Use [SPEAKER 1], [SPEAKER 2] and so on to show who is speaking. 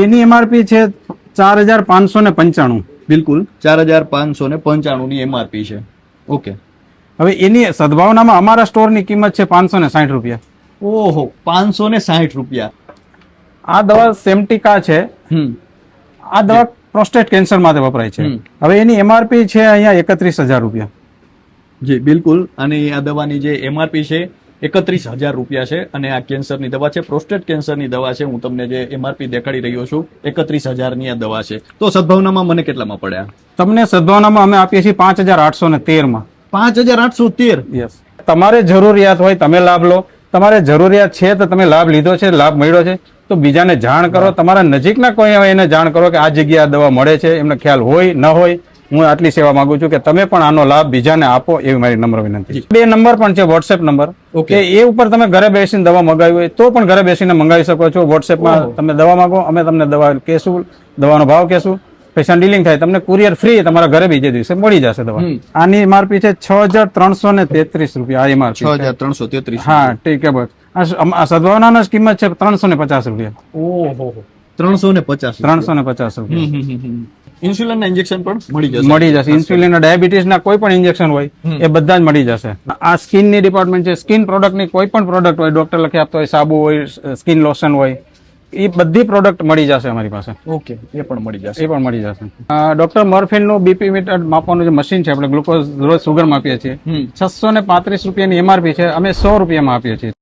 [SPEAKER 1] એની MRP છે 4,595.
[SPEAKER 2] બિલકુલ 4,595 ની એમઆરપી છે. ઓકે.
[SPEAKER 1] હવે એની સદભાવનામાં અમારા સ્ટોરની કિંમત છે 560 રૂપિયા.
[SPEAKER 2] ઓહો, 560 રૂપિયા.
[SPEAKER 1] આ દવા સેમ્ટિકા છે. આ દવા પ્રોસ્ટેટ કેન્સર માટે વપરાય છે. હવે એની એમઆરપી છે અહીંયા 31,000 રૂપિયા.
[SPEAKER 2] જી બિલકુલ. અને આ દવાની જે એમઆરપી છે 31,000 રૂપિયા છે અને આ કેન્સરની દવા છે, પ્રોસ્ટેટ કેન્સરની દવા છે. હું તમને જે એમઆરપી દેખાડી રહ્યો છું 31,000 ની આ દવા છે. તો સદભાવનામાં મને કેટલામાં પડ્યા?
[SPEAKER 1] તમને સદભાવનામાં અમે આપીએ છીએ 5,813 માં.
[SPEAKER 2] 5,813.
[SPEAKER 1] યસ. તમારે જરૂરિયાત હોય તમે લાભ લો, તમારે જરૂરિયાત છે તો તમે લાભ લીધો છે, લાભ મળ્યો છે તો બીજાને જાણ કરો. તમારા નજીકના કોઈ હોય એને જાણ કરો કે આ જગ્યાએ આ દવા મળે છે. એમને ખ્યાલ હોય ન હોય, હું આટલી સેવા માંગુ છું કે તમે પણ આનો લાભ બીજાને આપો, એવી મારી નમ્ર વિનંતી. 2 નંબર પણ છે, વોટ્સએપ નંબર.
[SPEAKER 2] ઓકે.
[SPEAKER 1] એ ઉપર તમે ઘરે બેસીને દવા મંગાવી હોય તો પણ ઘરે બેસીને મંગાવી શકો છો. વોટ્સએપમાં તમે દવા માંગો, અમે તમને દવા કહેશું, દવાનો ભાવ કહેશું, પૈસા ડીલિંગ થાય, તમને કુરિયર ફ્રી તમારા ઘરે બીજે દિવસે મળી જશે દવા. આની એમઆરપી છે 6,333 રૂપિયા. આ એમઆરપી
[SPEAKER 2] 6,333.
[SPEAKER 1] હા, ઠીક છે. બસ આ સદભાવનાની કિંમત છે 350 રૂપિયા.
[SPEAKER 2] ઓહો, 350.
[SPEAKER 1] 350 રૂપિયા.
[SPEAKER 2] ઇન્સ્યુલિનના ઇન્જેક્શન પણ
[SPEAKER 1] મળી જશે. ઇન્સ્યુલિન, ડાયાબિટીસ ના કોઈ પણ ઇન્જેક્શન હોય એ બધા જ મળી જશે. આ સ્કિન ની ડિપાર્ટમેન્ટ છે. સ્કિન પ્રોડક્ટ ની કોઈ પણ પ્રોડક્ટ હોય, ડોક્ટર લખી આપતો હોય, સાબુ હોય, સ્કિન લોશન હોય, એ બધી પ્રોડક્ટ મળી જશે અમારી પાસે.
[SPEAKER 2] ઓકે, એ પણ મળી જશે.
[SPEAKER 1] એ પણ મળી જશે. ડોક્ટર મર્ફિન નું બીપી મીટર માપવાનું જે મશીન છે, આપણે ગ્લુકોઝ રોજ સુગર માપીએ છીએ, 635 રૂપિયાની એમઆરપી છે. અમે 100 રૂપિયામાં આપીએ છીએ.